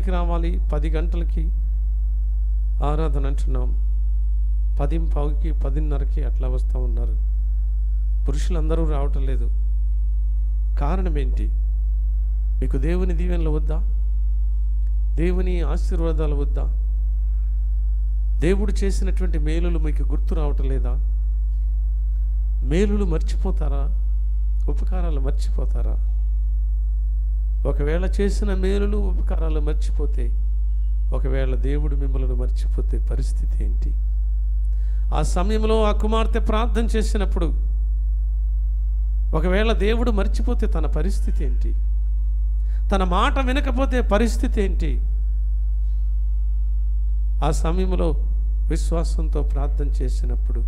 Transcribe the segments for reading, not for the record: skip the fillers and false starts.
టైంకి రావాలి, 10 గంటలకి ఆరాధన అంటున్నాం, 10:15కి 10:30కి అట్లా వస్తూ ఉన్నారు. పురుషులందరూ రావటం లేదు. కారణం ఏంటి? మీకు దేవుని దీవెనలు వద్దా? దేవుని ఆశీర్వాదాలు వద్దా? దేవుడు చేసినటువంటి మేలులు మీకు గుర్తు రావటం లేదా? మేలులు మర్చిపోతారా? ఉపకారాలు మర్చిపోతారా? ఒకవేళ చేసిన మేలులు ఉపకారాలు మర్చిపోతే, ఒకవేళ దేవుడు మిమ్మల్ని మర్చిపోతే పరిస్థితి ఏంటి? ఆ సమయంలో ఆ కుమార్తె ప్రార్థన చేసినప్పుడు ఒకవేళ దేవుడు మర్చిపోతే తన పరిస్థితి ఏంటి? తన మాట వినకపోతే పరిస్థితి ఏంటి? ఆ సమయంలో విశ్వాసంతో ప్రార్థన చేసినప్పుడు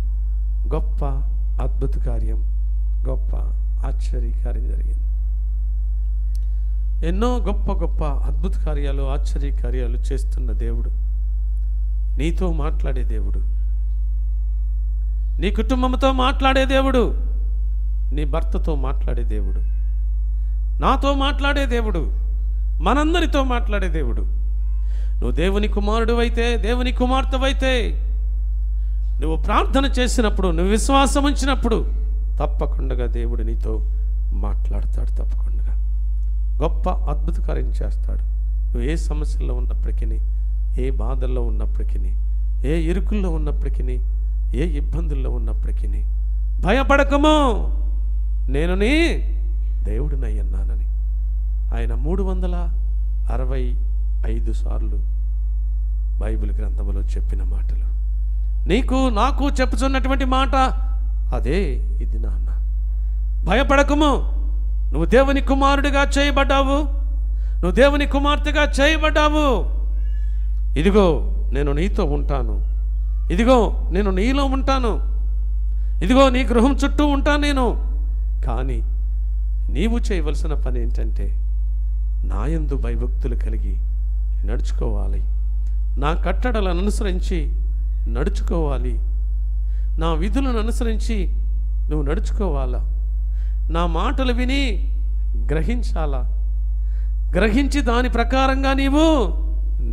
గొప్ప అద్భుత కార్యం, గొప్ప ఆశ్చర్యకార్యం జరిగింది. ఎన్నో గొప్ప గొప్ప అద్భుత కార్యాలు, ఆశ్చర్యకార్యాలు చేస్తున్న దేవుడు, నీతో మాట్లాడే దేవుడు, నీ కుటుంబంతో మాట్లాడే దేవుడు, నీ భర్తతో మాట్లాడే దేవుడు, నాతో మాట్లాడే దేవుడు, మనందరితో మాట్లాడే దేవుడు. నువ్వు దేవుని కుమారుడు అయితే, దేవుని కుమార్తెవైతే, నువ్వు ప్రార్థన చేసినప్పుడు, నువ్వు విశ్వాసం ఉంచినప్పుడు తప్పకుండా దేవుడు నీతో మాట్లాడతాడు. తప్పకుండా గొప్ప అద్భుత కార్యం చేస్తాడు. నువ్వు ఏ సమస్యల్లో ఉన్నప్పటికీ, ఏ బాధల్లో ఉన్నప్పటికీ, ఏ ఇరుకుల్లో ఉన్నప్పటికీ, ఏ ఇబ్బందుల్లో ఉన్నప్పటికీ భయపడకము, నేను నీ దేవుడినై ఉన్నానని ఆయన 365 సార్లు బైబిల్ గ్రంథంలో చెప్పిన మాటలు, నీకు నాకు చెప్పుచున్నటువంటి మాట అదే. ఇది నాన్న, భయపడకము, నువ్వు దేవుని కుమారుడిగా చేయబడ్డావు, నువ్వు దేవుని కుమార్తెగా చేయబడ్డావు. ఇదిగో నేను నీతో ఉంటాను, ఇదిగో నేను నీలో ఉంటాను, ఇదిగో నీ గృహం చుట్టూ ఉంటాను నేను. కానీ నీవు చేయవలసిన పని ఏంటంటే నా యందు భయభక్తులు కలిగి నడుచుకోవాలి, నా కట్టడలను అనుసరించి నడుచుకోవాలి, నా విధులను అనుసరించి నువ్వు నడుచుకోవాలా, నా మాటలు విని గ్రహించాలా, గ్రహించి దాని ప్రకారంగా నీవు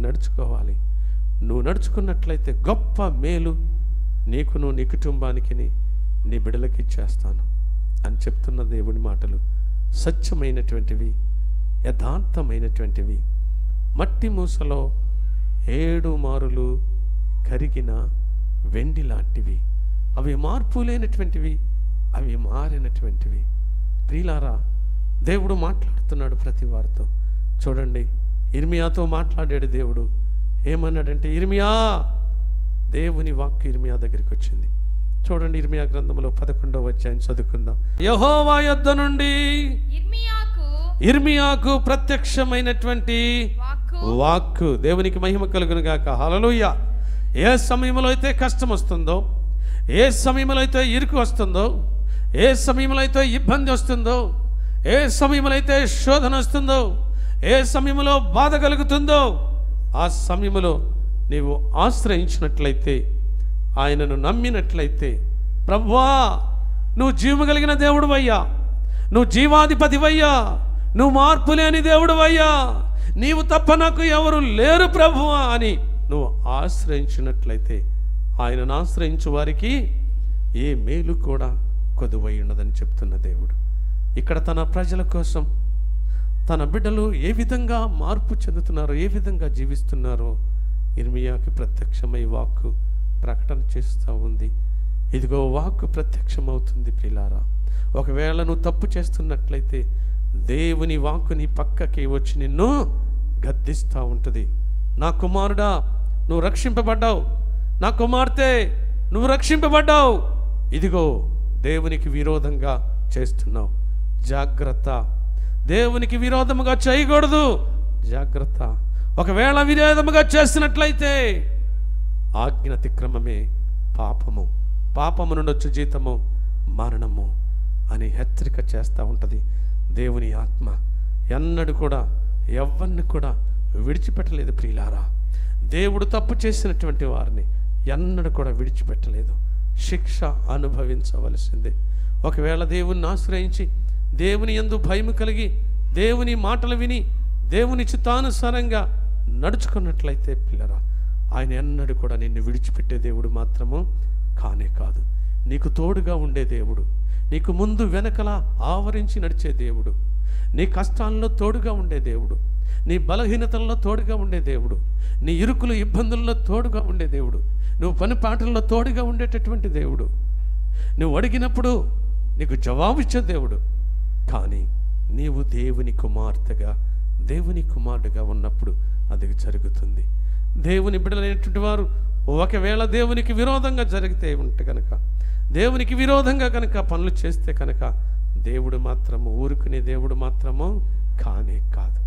నడుచుకోవాలి. నువ్వు నడుచుకున్నట్లయితే గొప్ప మేలు నీకును, నీ కుటుంబానికి, నీ బిడ్డలకి ఇచ్చేస్తాను అని చెప్తున్న దేవుని మాటలు సత్యమైనటువంటివి, యథార్థమైనటువంటివి. మట్టి మూసలో 7 మారులు కరిగిన వెండి లాంటివి. అవి మార్పు లేనటువంటివి, అవి మారినటువంటివి. ప్రియులారా, దేవుడు మాట్లాడుతున్నాడు ప్రతి వారితో. చూడండి, ఇర్మియాతో మాట్లాడాడు దేవుడు. ఏమన్నాడంటే, ఇర్మియా, దేవుని వాక్కు ఇర్మియా దగ్గరికి వచ్చింది. చూడండి, ఇర్మియా గ్రంథంలో 11వ అధ్యాయం చదువుకుందాం. యెహోవా యొద్ద నుండి ఇర్మియాకు ప్రత్యక్షమైనటువంటి వాక్కు. దేవునికి మహిమ కలుగును గాక. హల్లెలూయా. ఏ సమయంలో అయితే కష్టం వస్తుందో, ఏ సమయంలో అయితే ఇరుకు వస్తుందో, ఏ సమయంలో అయితే ఇబ్బంది వస్తుందో, ఏ సమయంలో అయితే శోధన వస్తుందో, ఏ సమయంలో బాధ కలుగుతుందో, ఆ సమయంలో నీవు ఆశ్రయించినట్లయితే, ఆయనను నమ్మినట్లయితే, ప్రభువా నువ్వు జీవము కలిగిన దేవుడువయ్యా, నువ్వు జీవాధిపతివయ్యా, నువ్వు మార్పు లేని దేవుడువయ్యా, నీవు తప్ప నాకు ఎవరు లేరు ప్రభువా అని నువ్వు ఆశ్రయించినట్లయితే, ఆయనను ఆశ్రయించు వారికి ఏ మేలు కూడా కొదువై ఉండదని చెప్తున్న దేవుడు. ఇక్కడ తన ప్రజల కోసం, తన బిడ్డలు ఏ విధంగా మార్పు చెందుతున్నారో, ఏ విధంగా జీవిస్తున్నారో ఇర్మియాకి ప్రత్యక్షమై వాక్కు ప్రకటన చేస్తూ ఉంది. ఇదిగో వాక్కు ప్రత్యక్షమవుతుంది. ప్రియులారా, ఒకవేళ నువ్వు తప్పు చేస్తున్నట్లయితే దేవుని వాక్కు నీ పక్కకి వచ్చి నిన్ను గద్దిస్తూ ఉంటుంది. నా కుమారుడా, నువ్వు రక్షింపబడ్డావు, నా కుమార్తె నువ్వు రక్షింపబడ్డావు, ఇదిగో దేవునికి విరోధంగా చేస్తున్నావు, జాగ్రత్త, దేవునికి విరోధముగా చేయకూడదు, జాగ్రత్త. ఒకవేళ విరోధముగా చేసినట్లయితే ఆజ్ఞ అతిక్రమమే పాపము, పాపము నుండి వచ్చే జీతము మరణము అని హెచ్చరిక చేస్తూ ఉంటుంది. దేవుని ఆత్మ ఎన్నడూ కూడా ఎవరిని కూడా విడిచిపెట్టలేదు. ప్రియులారా, దేవుడు తప్పు చేసినటువంటి వారిని ఎన్నడూ కూడా విడిచిపెట్టలేదు. శిక్ష అనుభవించవలసిందే. ఒకవేళ దేవుణ్ణి ఆశ్రయించి, దేవుని యందు భయము కలిగి, దేవుని మాటలు విని, దేవుని చిత్తానుసారంగా నడుచుకున్నట్లయితే పిల్లరా, ఆయన ఎన్నడూ కూడా నిన్ను విడిచిపెట్టే దేవుడు మాత్రము కానే కాదు. నీకు తోడుగా ఉండే దేవుడు, నీకు ముందు వెనకల ఆవరించి నడిచే దేవుడు, నీ కష్టాల్లో తోడుగా ఉండే దేవుడు, నీ బలహీనతల్లో తోడుగా ఉండే దేవుడు, నీ ఇరుకులు ఇబ్బందుల్లో తోడుగా ఉండే దేవుడు, నువ్వు పని పాటల్లో తోడుగా ఉండేటటువంటి దేవుడు, నువ్వు అడిగినప్పుడు నీకు జవాబిచ్చే దేవుడు. కానీ నీవు దేవుని కుమార్తెగా, దేవుని కుమారుడుగా ఉన్నప్పుడు అది జరుగుతుంది. దేవుని బిడ్డలైనటువంటి వారు ఒకవేళ దేవునికి విరోధంగా జరిగితే ఉంటే కనుక, దేవునికి విరోధంగా కనుక పనులు చేస్తే కనుక, దేవుడు మాత్రము ఊరుకునే దేవుడు మాత్రము కానే కాదు.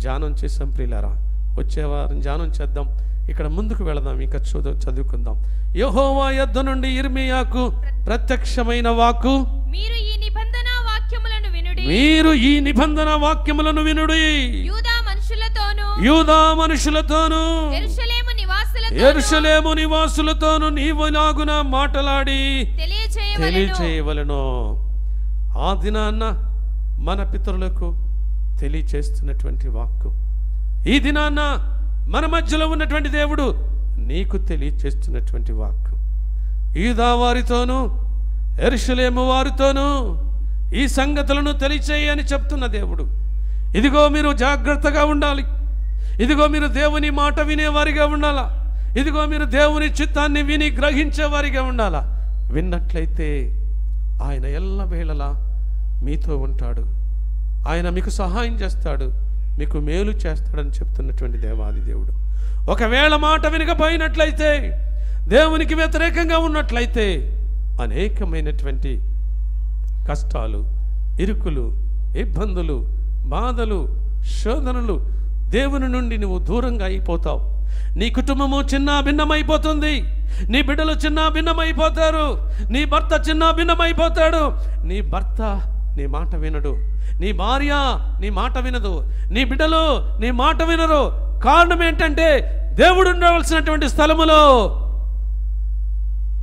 ధ్యానం చేసాం ప్రియులారా, వచ్చేవారం ధ్యానం చేద్దాం. ఇక్కడ ముందుకు వెళదాం, ఇంకా చదువుకుందాం. యెహోవా యొద్ద నుండి యిర్మీయాకు ప్రత్యక్షమైన వాక్కు, మీరు ఈ నిబంధన వాక్యములను వినుడి, మీరు ఈ నిబంధన వాక్యములను వినుడి. యూదా మనుషులతోను యెరూషలేము నివాసులతోను నీవులాగున మాటలాడి తెలియచేయవలెను. ఆ దినాన్న మన పితరులకు తెలియచేస్తున్నటువంటి వాక్కు, ఈ దినాన్న మన మధ్యలో ఉన్నటువంటి దేవుడు నీకు తెలియచేస్తున్నటువంటి వాక్కు. యూదా వారితోనూ యెరూషలేము వారితోనూ ఈ సంగతులను తెలియచేయని చెప్తున్న దేవుడు. ఇదిగో మీరు జాగ్రత్తగా ఉండాలి, ఇదిగో మీరు దేవుని మాట వినేవారిగా ఉండాలా, ఇదిగో మీరు దేవుని చిత్తాన్ని విని గ్రహించేవారిగా ఉండాలా. విన్నట్లయితే ఆయన ఎల్లవేళలా మీతో ఉంటాడు, ఆయన మీకు సహాయం చేస్తాడు, మీకు మేలు చేస్తాడని చెప్తున్నటువంటి దేవాది దేవుడు. ఒకవేళ మాట వినకపోయినట్లయితే, దేవునికి వ్యతిరేకంగా ఉన్నట్లయితే అనేకమైనటువంటి కష్టాలు, ఇరుకులు, ఇబ్బందులు, బాధలు, శోధనలు, దేవుని నుండి నువ్వు దూరంగా అయిపోతావు. నీ కుటుంబము చిన్న భిన్నమైపోతుంది, నీ బిడ్డలు చిన్న భిన్నమైపోతారు, నీ భర్త చిన్న భిన్నమైపోతాడు. నీ భర్త నీ మాట వినడు, నీ భార్య నీ మాట వినదు, నీ బిడ్డలు నీ మాట వినరు. కారణం ఏంటంటే, దేవుడు ఉండవలసినటువంటి స్థలములో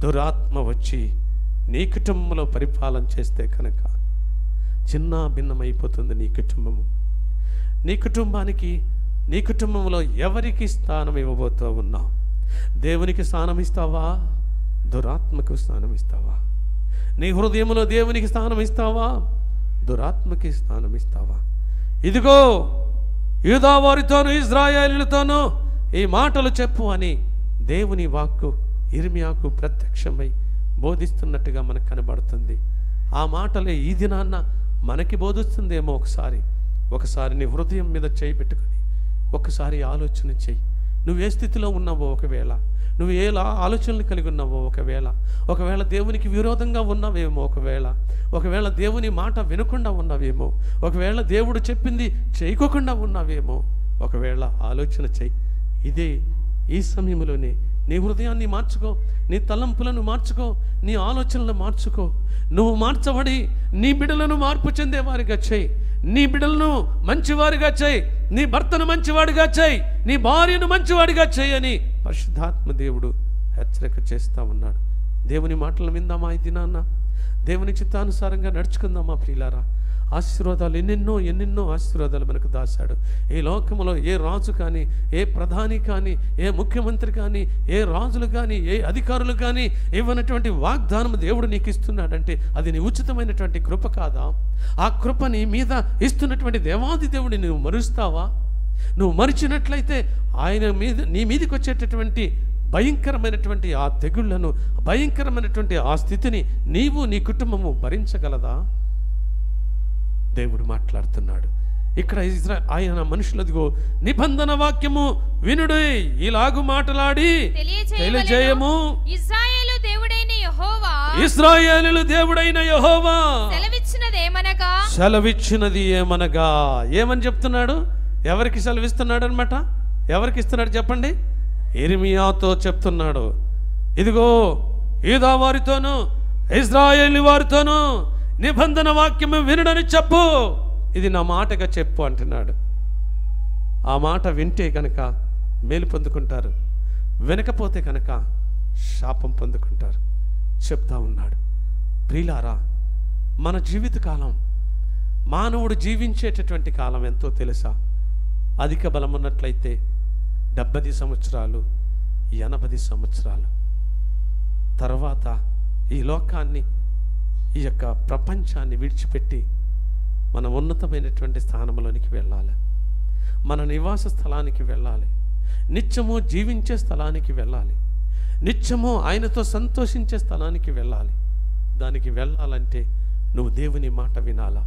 దురాత్మ వచ్చి నీ కుటుంబంలో పరిపాలన చేస్తే కనుక చిన్న భిన్నమైపోతుంది నీ కుటుంబము. నీ కుటుంబానికి, నీ కుటుంబంలో ఎవరికి స్థానం ఇవ్వబోతూ ఉన్నావు? దేవునికి స్థానం ఇస్తావా? దురాత్మకు స్థానం ఇస్తావా? నీ హృదయంలో దేవునికి స్థానం ఇస్తావా? దురాత్మకి స్థానం ఇస్తావా? ఇదిగో యూదా వారితోనూ ఇశ్రాయేలీయులతోనూ ఈ మాటలు చెప్పు అని దేవుని వాక్కు యిర్మీయాకు ప్రత్యక్షమై బోధిస్తున్నట్టుగా మనకు కనబడుతుంది. ఆ మాటలే ఈ దినాన్న మనకి బోధిస్తుందేమో. ఒకసారి నీ హృదయం మీద చేయి పెట్టుకొని ఒకసారి ఆలోచన చెయ్యి. నువ్వు ఏ స్థితిలో ఉన్నావో, ఒకవేళ నువ్వు ఏ ఆలోచనలు కలిగి ఉన్నావో, ఒకవేళ దేవునికి విరోధంగా ఉన్నావేమో, ఒకవేళ దేవుని మాట వినకుండా ఉన్నావేమో, ఒకవేళ దేవుడు చెప్పింది చేయకోకుండా ఉన్నావేమో, ఒకవేళ ఆలోచన చెయ్యి. ఇదే ఈ సమయంలోనే నీ హృదయాన్ని మార్చుకో, నీ తలంపులను మార్చుకో, నీ ఆలోచనలు మార్చుకో. నువ్వు మార్చబడి నీ బిడ్డలను మార్పు చెందేవారిగా చేయి, నీ బిడ్డలను మంచివారిగా చేయి, నీ భర్తను మంచివాడిగా చేయి, నీ భార్యను మంచివాడిగా చేయని పరిశుద్ధాత్మ దేవుడు హెచ్చరిక చేస్తూ ఉన్నాడు. దేవుని మాటలు విందామా ఈ దినాన్న? దేవుని చిత్తానుసారంగా నడుచుకుందామా ప్రియులారా? ఆశీర్వాదాలు ఎన్నెన్నో ఆశీర్వాదాలు మనకు దాశాడు. ఈ లోకంలో ఏ రాజు కానీ, ఏ ప్రధాని కానీ, ఏ ముఖ్యమంత్రి కానీ, ఏ రాజులు కానీ, ఏ అధికారులు కానీ ఇవ్వనటువంటి వాగ్దానం దేవుడు నీకు ఇస్తున్నాడంటే అది నీ ఉచితమైనటువంటి కృప కాదా? ఆ కృప నీ మీద ఇస్తున్నటువంటి దేవాది దేవుడిని నువ్వు మరుస్తావా? నువ్వు మరిచినట్లయితే ఆయన మీద, నీ మీదకి వచ్చేటటువంటి భయంకరమైనటువంటి ఆ తెగుళ్లను, భయంకరమైనటువంటి ఆ స్థితిని నీవు, నీ కుటుంబము భరించగలదా? దేవుడు మాట్లాడుతున్నాడు ఇక్కడ. ఆయన మనుషులదిగో నిబంధన వాక్యము వినుడి, ఇలాగు మాట్లాడి తెలియజేయము. ఇశ్రాయేలు దేవుడైన యెహోవా సెలవిచ్చినది ఏమనగా, ఏమని చెప్తున్నాడు? ఎవరికి సెలవిస్తున్నాడు అనమాట? ఎవరికి ఇస్తున్నాడు చెప్పండి? యిర్మీయాతో చెప్తున్నాడు. ఇదిగో యూదా వారితోనూ ఇశ్రాయేలు వారితోనూ నిబంధన వాక్యము వినుడని చెప్పు, ఇది నా మాటగా చెప్పు అంటున్నాడు. ఆ మాట వింటే కనుక మేలు పొందుకుంటారు, వినకపోతే కనుక శాపం పొందుకుంటారు చెప్తా ఉన్నాడు. ప్రియులారా, మన జీవితకాలం, మానవుడు జీవించేటటువంటి కాలం ఎంతో తెలుసా? అధిక బలం ఉన్నట్లయితే 70 సంవత్సరాలు, 80 సంవత్సరాలు తర్వాత ఈ లోకాన్ని, ఈ యొక్క ప్రపంచాన్ని విడిచిపెట్టి మనం ఉన్నతమైనటువంటి స్థానంలోనికి వెళ్ళాలి. మన నివాస స్థలానికి వెళ్ళాలి. నిత్యము జీవించే స్థలానికి వెళ్ళాలి. నిత్యము ఆయనతో సంతోషించే స్థలానికి వెళ్ళాలి. దానికి వెళ్ళాలంటే నువ్వు దేవుని మాట వినాలా.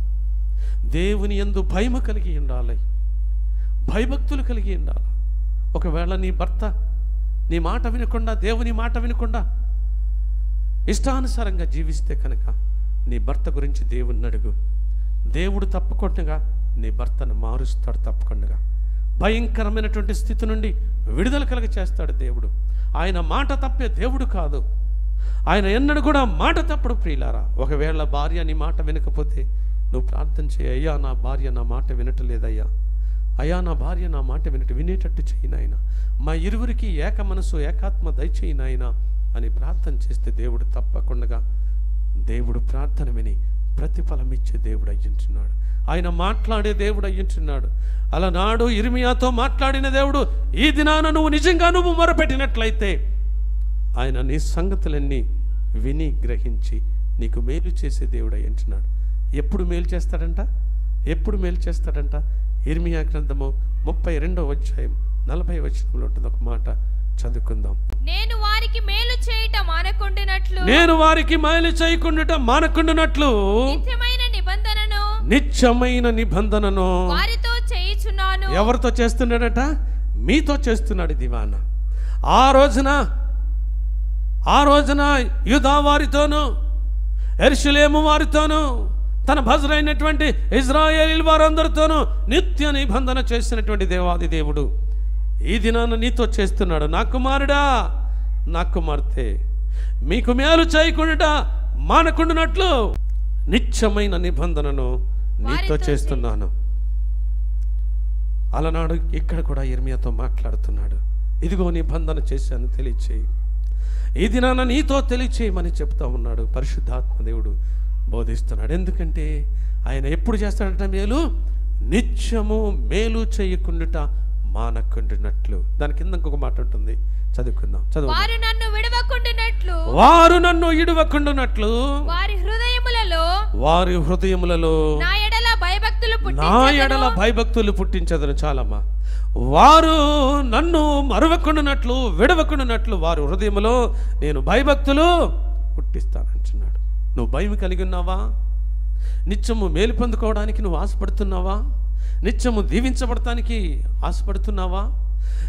దేవుని యందు భయము కలిగి ఉండాలి, భయభక్తులు కలిగి ఉండాలి. ఒకవేళ నీ భర్త నీ మాట వినకుండా, దేవుని మాట వినకుండా ఇష్టానుసారంగా జీవిస్తే కనుక నీ భర్త గురించి దేవుణ్ణి అడుగు. దేవుడు తప్పకుండా నీ భర్తను మారుస్తాడు. తప్పకుండా భయంకరమైనటువంటి స్థితి నుండి విడుదల కలగ చేస్తాడు దేవుడు. ఆయన మాట తప్పే దేవుడు కాదు. ఆయన ఎన్నడూ కూడా మాట తప్పుడు. ప్రియులారా, ఒకవేళ భార్య నీ మాట వినకపోతే నువ్వు ప్రార్థన చేయి, అయ్యా నా భార్య నా మాట వినటలేదయ్యా, అయ్యా నా భార్య నా మాట వినేటట్టు చేయి నాయన, మా ఇరువురికి ఏక మనసు ఏకాత్మ దయచేయి నాయన అని ప్రార్థన చేస్తే దేవుడు తప్పకుండా దేవుడు ప్రార్థన విని ప్రతిఫలం ఇచ్చే దేవుడు అయ్యించున్నాడు. ఆయన మాట్లాడే దేవుడు అయ్యించున్నాడు. అలనాడు ఇర్మియాతో మాట్లాడిన దేవుడు ఈ దినాన నువ్వు నిజంగా నువ్వు మొరపెట్టినట్లయితే ఆయన నీ సంగతులన్నీ విని గ్రహించి నీకు మేలు చేసే దేవుడు అయ్యించున్నాడు. ఎప్పుడు మేలు చేస్తాడంట? ఎప్పుడు మేలు చేస్తాడంట? ఇర్మియా గ్రంథము 32వ అధ్యాయం 40వ వచనంలో ఉంటుంది ఒక మాట, చదువుకుందాం. నేను వారికి మేలు చేయట మానకుండునట్లు, నేను వారికి మేలు చేయకుండా మానకుండునట్లు నిత్యమైన నిబంధనను వారితో చేయుచున్నాను. ఎవరితో చేస్తున్నాడట? మీతో చేస్తున్నాడు దివాన. ఆ రోజున యూదా వారితోనూ యెరూషలేము వారితోనూ తన భజరైనటువంటి ఇశ్రాయేలు వారందరితోనూ నిత్య నిబంధన చేసినటువంటి దేవాది దేవుడు ఈ దినాన నీతో చేస్తున్నాడు. నా కుమారుడా, నా కుమార్తె, మీకు మేలు చేయకుండా మానకుండానట్లు నిత్యమైన నిబంధనను నీతో చేస్తున్నాను. అలనాడు ఇక్కడ కూడా ఇర్మియాతో మాట్లాడుతున్నాడు. ఇదిగో నిబంధన చేశాను, తెలియచేయి. ఈ దినాన నీతో తెలియచేయమని చెప్తా ఉన్నాడు. పరిశుద్ధాత్మ దేవుడు బోధిస్తున్నాడు. ఎందుకంటే ఆయన ఎప్పుడు చేస్తాడట మేలు? నిత్యము మేలు చేయకుండా మానకుండునట్లు. దాని కింద ఇంకొక మాట ఉంటుంది, చదువుకుందాం. చదువు. వారు నన్ను విడవకుండునట్లు, వారు నన్ను ఇడవకుండునట్లు వారి హృదయములలో నా ఎడల భయభక్తులు పుట్టించదను. చాలమ్మా. వారు నన్ను మరవకుండునట్లు, విడవకుండునట్లు వారి హృదయములో నేను భయభక్తులు పుట్టిస్తానంటున్నాడు. నువ్వు భయం కలిగి ఉన్నావా? నిత్యము మేలు పొందుకోవడానికి నువ్వు ఆశపడుతున్నావా? నిత్యము దీవించబడటానికి ఆశపడుతున్నావా?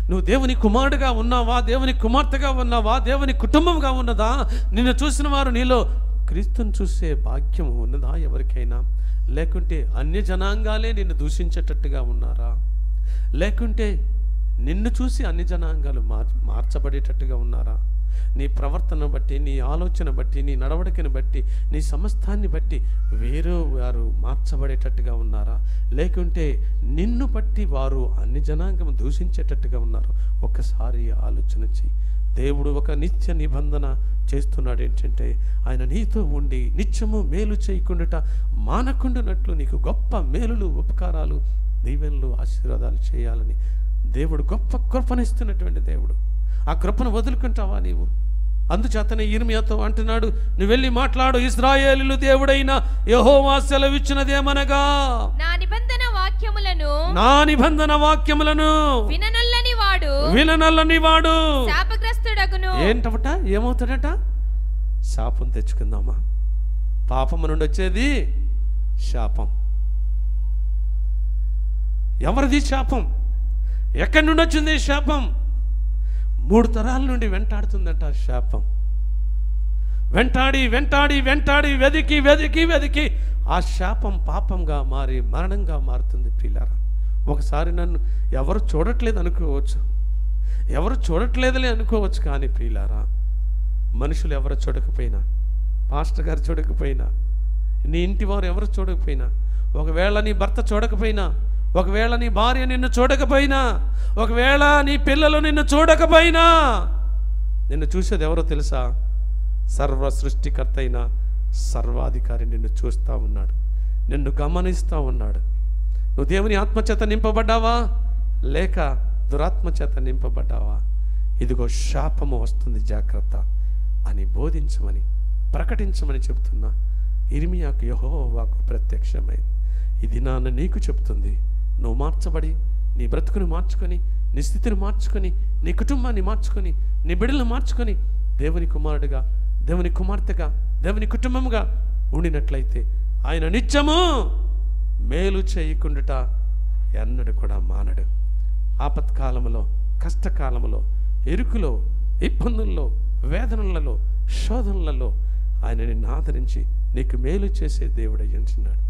నువ్వు దేవుని కుమారుడుగా ఉన్నావా? దేవుని కుమార్తెగా ఉన్నావా? దేవుని కుటుంబంగా ఉన్నదా? నిన్ను చూసిన వారు నీలో క్రీస్తుని చూసే భాగ్యం ఉన్నదా ఎవరికైనా? లేకుంటే అన్య జనాంగాలే నిన్ను దూషించేటట్టుగా ఉన్నారా? లేకుంటే నిన్ను చూసి అన్ని జనాంగాలు మార్చబడేటట్టుగా ఉన్నారా? నీ ప్రవర్తన బట్టి, నీ ఆలోచన బట్టి, నీ నడవడికను బట్టి, నీ సమస్తాన్ని బట్టి వేరే వారు మార్చబడేటట్టుగా ఉన్నారా? లేకుంటే నిన్ను బట్టి వారు అన్ని జనాంగం దూషించేటట్టుగా ఉన్నారు? ఒక్కసారి ఆలోచన చెయ్యి. దేవుడు ఒక నిత్య నిబంధన చేస్తున్నాడు. ఏంటంటే ఆయన నీతో ఉండి నిత్యము మేలు చేయకుండా మానకుండానట్లు నీకు గొప్ప మేలులు, ఉపకారాలు, దీవెనలు, ఆశీర్వాదాలు చేయాలని దేవుడు గొప్ప కృపనిస్తున్నటువంటి దేవుడు. ఆ కృపను వదులుకుంటావా నీవు? అందుచేతనే ఇర్మియాతో అంటున్నాడు, నువ్వు వెళ్ళి మాట్లాడు, ఇశ్రాయేలు దేవుడైన యెహోవా సెలవిచ్చినదేమనగా నా నిబంధన వాక్యములను విననల్లని వాడు శాపగ్రస్తుడగును. ఏంటట? ఏమవుతాడట? శాపం తెచ్చుకుందామా? పాపము నుండి వచ్చేది శాపం. ఎవరిది శాపం? ఎక్కడి నుండి వచ్చింది శాపం? 3 తరాల నుండి వెంటాడుతుందట శాపం. వెంటాడి వెంటాడి వెంటాడి వెదికి వెదికి వెదికి ఆ శాపం పాపంగా మారి మరణంగా మారుతుంది. ప్రియులారా, ఒకసారి నన్ను ఎవరు చూడట్లేదు అనుకోవచ్చు, ఎవరు చూడట్లేదులే అనుకోవచ్చు. కానీ ప్రియులారా, మనుషులు ఎవరు చూడకపోయినా, పాస్టర్ గారు చూడకపోయినా, నీ ఇంటి వారు ఎవరు చూడకపోయినా, ఒకవేళ నీ భర్త చూడకపోయినా, ఒకవేళ నీ భార్య నిన్ను చూడకపోయినా, ఒకవేళ నీ పిల్లలు నిన్ను చూడకపోయినా, నిన్ను చూసేది ఎవరో తెలుసా? సర్వ సృష్టికర్త అయిన సర్వాధికారి నిన్ను చూస్తూ ఉన్నాడు, నిన్ను గమనిస్తూ ఉన్నాడు. నువ్వు దేవుని ఆత్మచేత నింపబడ్డావా? లేక దురాత్మ చేత నింపబడ్డావా, ఇదిగో శాపము వస్తుంది జాగ్రత్త అని బోధించమని ప్రకటించమని చెప్తున్నా. ఇర్మియాకు యెహోవా వాక్కు ప్రత్యక్షమైంది. ఇది నాన్న నీకు చెప్తుంది. నువ్వు మార్చబడి నీ బ్రతుకుని మార్చుకొని, నీ స్థితిని మార్చుకొని, నీ కుటుంబాన్ని మార్చుకొని, నీ బిడ్డలను మార్చుకొని దేవుని కుమారుడిగా, దేవుని కుమార్తెగా, దేవుని కుటుంబముగా ఉండినట్లయితే ఆయన నిత్యము మేలు చేయకుండుట ఎన్నడూ కూడా మానడు. ఆపత్కాలములో, కష్టకాలములో, ఇరుకులో, ఇబ్బందుల్లో, వేదనలలో, శోధనలలో ఆయన నిన్ను ఆదరించి నీకు మేలు చేసే దేవుడు అయ్యుంటున్నాడు.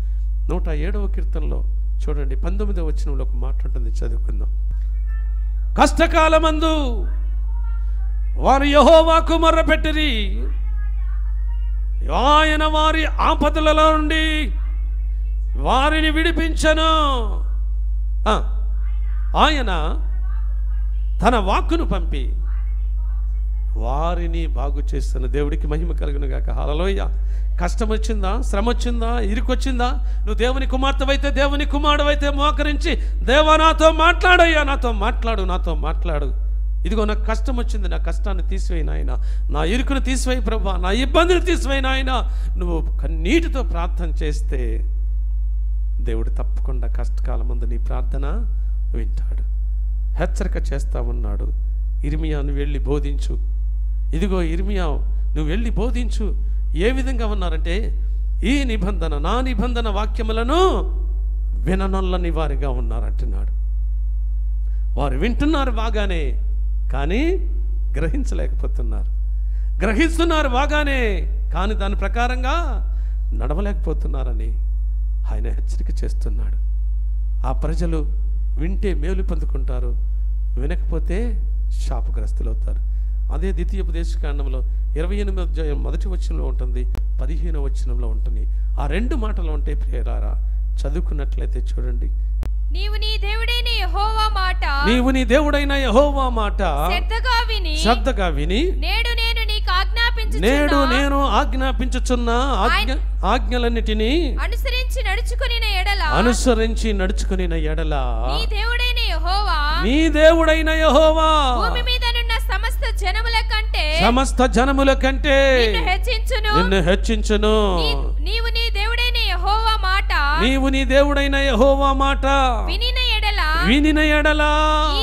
107వ కీర్తనలో చూడండి 19వ వచనంలో ఒక మాట ఉంటుంది, చదువుకుందాం. కష్టకాలమందు వారు యెహోవాకు మొర్రపెట్టిరి, ఆయన వారి ఆపదలలో నుండి వారిని విడిపించెను. ఆయన తన వాక్కును పంపి వారిని బాగు చేస్తున్న దేవుడికి మహిమ కలుగును గాక. హల్లెలూయా. కష్టం వచ్చిందా, శ్రమ వచ్చిందా, ఇరుకొచ్చిందా, నువ్వు దేవుని కుమార్తెవైతే, దేవుని కుమారుడవైతే మోకరించి దేవా నాతో మాట్లాడయ్యా, నాతో మాట్లాడు, నాతో మాట్లాడు. ఇదిగో నాకు కష్టం వచ్చింది, నా కష్టాన్ని తీసివేయి నాయన, నా ఇరుకును తీసివేయి ప్రభా, నా ఇబ్బందిని తీసివేయి నాయన. నువ్వు కన్నీటితో ప్రార్థన చేస్తే దేవుడు తప్పకుండా కష్టకాలం ముందు నీ ప్రార్థన వింటాడు. హెచ్చరిక చేస్తా ఉన్నాడు. ఇర్మియాను వెళ్ళి బోధించు. ఇదిగో ఇర్మియా, నువ్వు వెళ్ళి బోధించు. ఏ విధంగా ఉన్నారంటే, ఈ నిబంధన, నా నిబంధన వాక్యములను విననొల్లని వారిగా ఉన్నారంటున్నాడు. వారు వింటున్నారు బాగానే, కానీ గ్రహించలేకపోతున్నారు. గ్రహిస్తున్నారు బాగానే, కానీ దాని ప్రకారంగా నడవలేకపోతున్నారని ఆయన హెచ్చరిక చేస్తున్నాడు. ఆ ప్రజలు వింటే మేలు పొందుకుంటారు, వినకపోతే శాపగ్రస్తులు అవుతారు. అదే ద్వితీయోపదేశకాండంలో 28వ అధ్యాయం 1వ వచనంలో ఉంటుంది, 15వ వచనంలో ఉంటుంది. ఆ రెండు మాటలు ఉంటే ప్రియరారా చదువుకున్నట్లయితే చూడండి. నీవు నీ దేవుడైన యెహోవా మాట, నీవు నీ దేవుడైన యెహోవా మాట శ్రద్ధగా విని నేడు నేను ఆజ్ఞాపించుచున్న ఆజ్ఞలన్నిటినీ అనుసరించి నడుచుకొనిన ఎడల నీ దేవుడైన యెహోవా భూమి మీదనున్న సమస్త జనముల కంటే నిన్ను హెచ్చించును. నీవు నీ దేవుడైన యెహోవా మాట వినిన ఎడల ఈ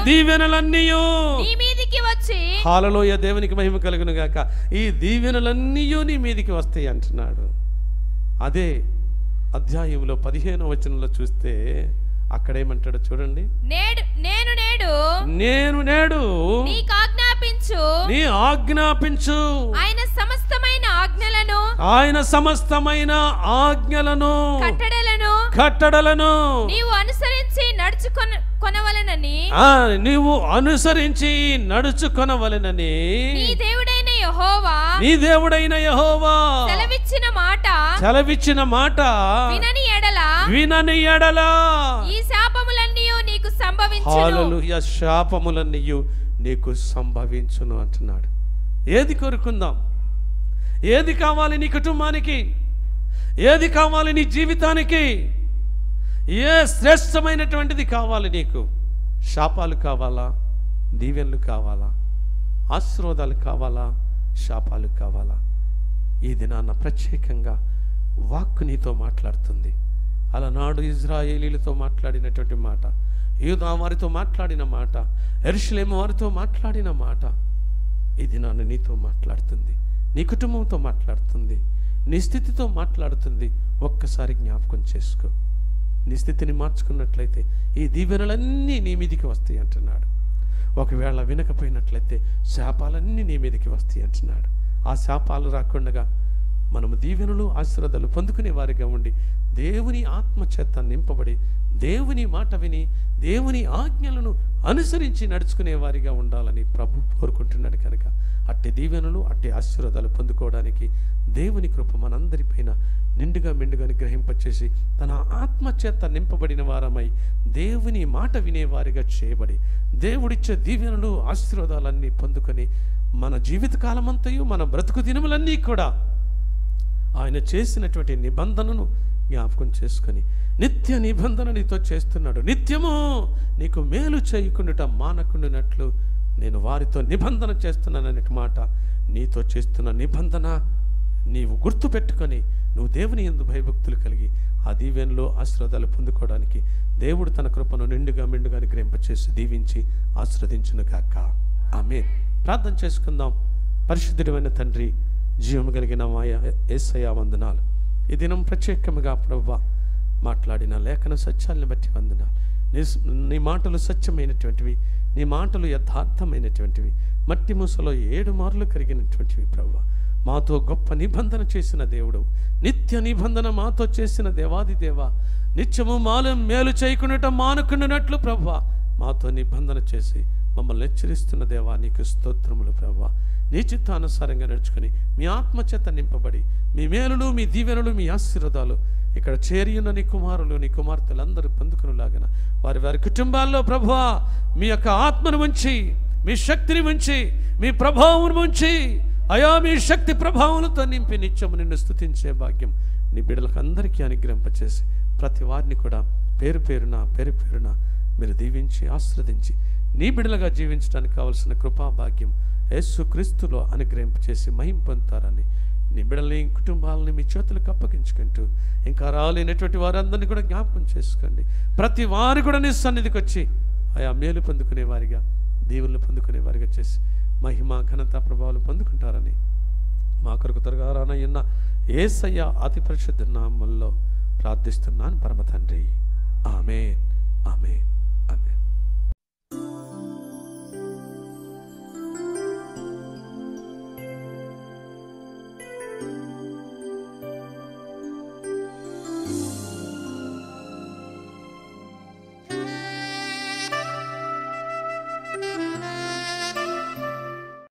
దీవెనలన్నీ నీ మీదికి వచ్చి, హల్లెలూయా, దేవునికి మహిమ కలుగును గాక, ఈ దీవెనలన్నీ నీ మీదికి వస్తాయి అంటున్నాడు. అదే అధ్యాయంలో 15వ వచనంలో చూస్తే అక్కడేమంటాడు చూడండి. నేను నేడు నీ ఆజ్ఞాపించు ఆయన సమస్తమైన ఆజ్ఞలను కట్టడలను నీవు అనుసరించి నడుచుకొనవలెనని నీ దేవుడైన యెహోవా సెలవిచ్చిన మాట వినని ఎడల ఈ శాపములన్నీ నీకు సంభవించును. హల్లెలూయా, శాపములన్నీ నీకు సంభవించును అంటున్నాడు. ఏది కోరుకుందాం? ఏది కావాలి నీ కుటుంబానికి? ఏది కావాలి నీ జీవితానికి? ఏ శ్రేష్టమైనటువంటిది కావాలి నీకు? శాపాలు కావాలా? దీవెనలు కావాలా? ఆశీర్వాదాలు కావాలా? శాపాలు కావాలా? ఈ దినాన ప్రత్యేకంగా వాక్కు నీతో మాట్లాడుతుంది. అలనాడు ఇజ్రాయేలీలతో మాట్లాడినటువంటి మాట, యూదా వారితో మాట్లాడిన మాట, యెరూషలేము వారితో మాట్లాడిన మాట ఈ దినాన నీతో మాట్లాడుతుంది, నీ కుటుంబంతో మాట్లాడుతుంది, నీ స్థితితో మాట్లాడుతుంది. ఒక్కసారి జ్ఞాపకం చేసుకో. నీ స్థితిని మార్చుకున్నట్లయితే ఈ దీవెనలన్నీ నీ మీదికి వస్తాయి అంటున్నాడు. ఒకవేళ వినకపోయినట్లయితే శాపాలన్నీ నీ మీదికి వస్తాయి అంటున్నాడు. ఆ శాపాలు రాకుండా మనము దీవెనలు, ఆశీర్వాదాలు పొందుకునే వారిగా ఉండి దేవుని ఆత్మ చేత నింపబడి దేవుని మాట విని దేవుని ఆజ్ఞలను అనుసరించి నడుచుకునే వారిగా ఉండాలని ప్రభు కోరుకుంటున్నాడు. కనుక అట్టి దీవెనలు, అట్టి ఆశీర్వాదాలు పొందుకోవడానికి దేవుని కృప మనందరిపైన నిండుగా మెండుగా గ్రహింపచేసి తన ఆత్మ చేత నింపబడిన వారమై దేవుని మాట వినేవారిగా చేయబడి దేవుడిచ్చే దీవెనలు, ఆశీర్వాదాలన్నీ పొందుకొని మన జీవితకాలమంతయు, మన బ్రతుకు దినములన్నీ కూడా ఆయన చేసినటువంటి నిబంధనను జ్ఞాపకం చేసుకొని నిత్య నిబంధన నీతో చేస్తున్నాడు. నిత్యము నీకు మేలు చేయకుండా మానకుండానట్లు నేను వారితో నిబంధన చేస్తున్నాననే మాట, నీతో చేస్తున్న నిబంధన నీవు గుర్తు పెట్టుకొని నువ్వు దేవుని యందు భయభక్తులు కలిగి ఆ దీవెనలో ఆశీర్వాదాలు పొందుకోవడానికి దేవుడు తన కృపను నిండుగా మెండుగా అనుగ్రహింపచేసి దీవించి ఆశీర్వదించును గాక. ఆమేన్. ప్రార్థన చేసుకుందాం. పరిశుద్ధుడైన తండ్రి, జీవము కలిగిన మా యేసయ్య వందనాలు. ఈ దినం ప్రత్యేకముగా ప్రభువా మాట్లాడిన లేఖన సత్యాలను బట్టి వందనాలు. నీ మాటలు సత్యమైనటువంటివి, నీ మాటలు యథార్థమైనటువంటివి, మట్టి మూసలో 7 మార్లు కరిగినటువంటివి. ప్రభువా, మాతో గొప్ప నిబంధన చేసిన దేవుడు, నిత్య నిబంధన మాతో చేసిన దేవాది దేవ, నిత్యము మాలో మేలు చేయకుండా మానుకున్నట్లు ప్రభువా మాతో నిబంధన చేసి మమ్మల్ని హెచ్చరిస్తున్న దేవా నీకు స్తోత్రములు. ప్రభువా, నీ చిత్తానుసారంగా నడుచుకుని మీ ఆత్మచేత నింపబడి మీ మేలులు, మీ దీవెనలు, మీ ఆశీర్వాదాలు ఇక్కడ చేరి ఉన్న నీ కుమారులు, నీ కుమార్తెలందరూ పొందుకునేలాగన వారి వారి కుటుంబాల్లో ప్రభువా మీ యొక్క ఆత్మను ఉంచి, మీ శక్తిని ఉంచి, మీ ప్రభావం ఉంచి, అయా మీ శక్తి ప్రభావాలతో నింపి నిత్యము నిన్ను స్తుతించే భాగ్యం నీ బిడ్డలకు అందరికీ అనుగ్రహింపచేసి ప్రతి వారిని కూడా పేరు పేరున మీరు దీవించి ఆశీర్వదించి నీ బిడ్డలుగా జీవించడానికి కావలసిన కృపా భాగ్యం యేసు క్రీస్తులో అనుగ్రహింపచేసి మహిమ పొందుతారని నీ బిడ్డల్ని, కుటుంబాలని మీ చేతులకు అప్పగించుకుంటూ ఇంకా రాలేనటువంటి వారందరినీ కూడా జ్ఞాపకం చేసుకోండి. ప్రతి వారు కూడా నీ సన్నిధికి వచ్చి ఆయా మేలు పొందుకునే వారిగా, దీవులను పొందుకునే వారిగా చేసి మహిమ, ఘనత, ప్రభావాలు పొందుకుంటారని మా కొరకు త్వరగా రానయ్యున్న యేసయ్య అతి పరిశుద్ధ నామములో ప్రార్థిస్తున్నాను పరమ తండ్రి. ఆమేన్, ఆమేన్.